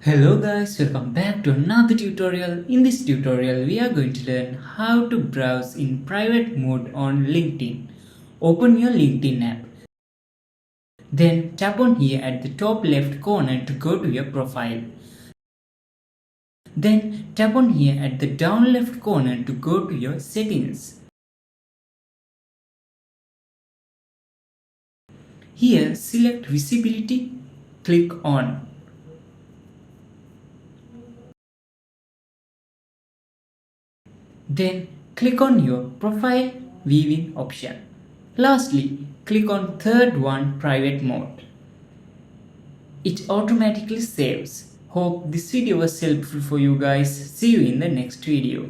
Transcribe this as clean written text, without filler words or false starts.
Hello guys, welcome back to another tutorial. In this tutorial, we are going to learn how to browse in private mode on LinkedIn. Open your LinkedIn app. Then tap on here at the top left corner to go to your profile. Then tap on here at the down left corner to go to your settings. Here select visibility, click on. Then click on your profile viewing option. Lastly, click on third one, private mode. It automatically saves. Hope this video was helpful for you guys. See you in the next video.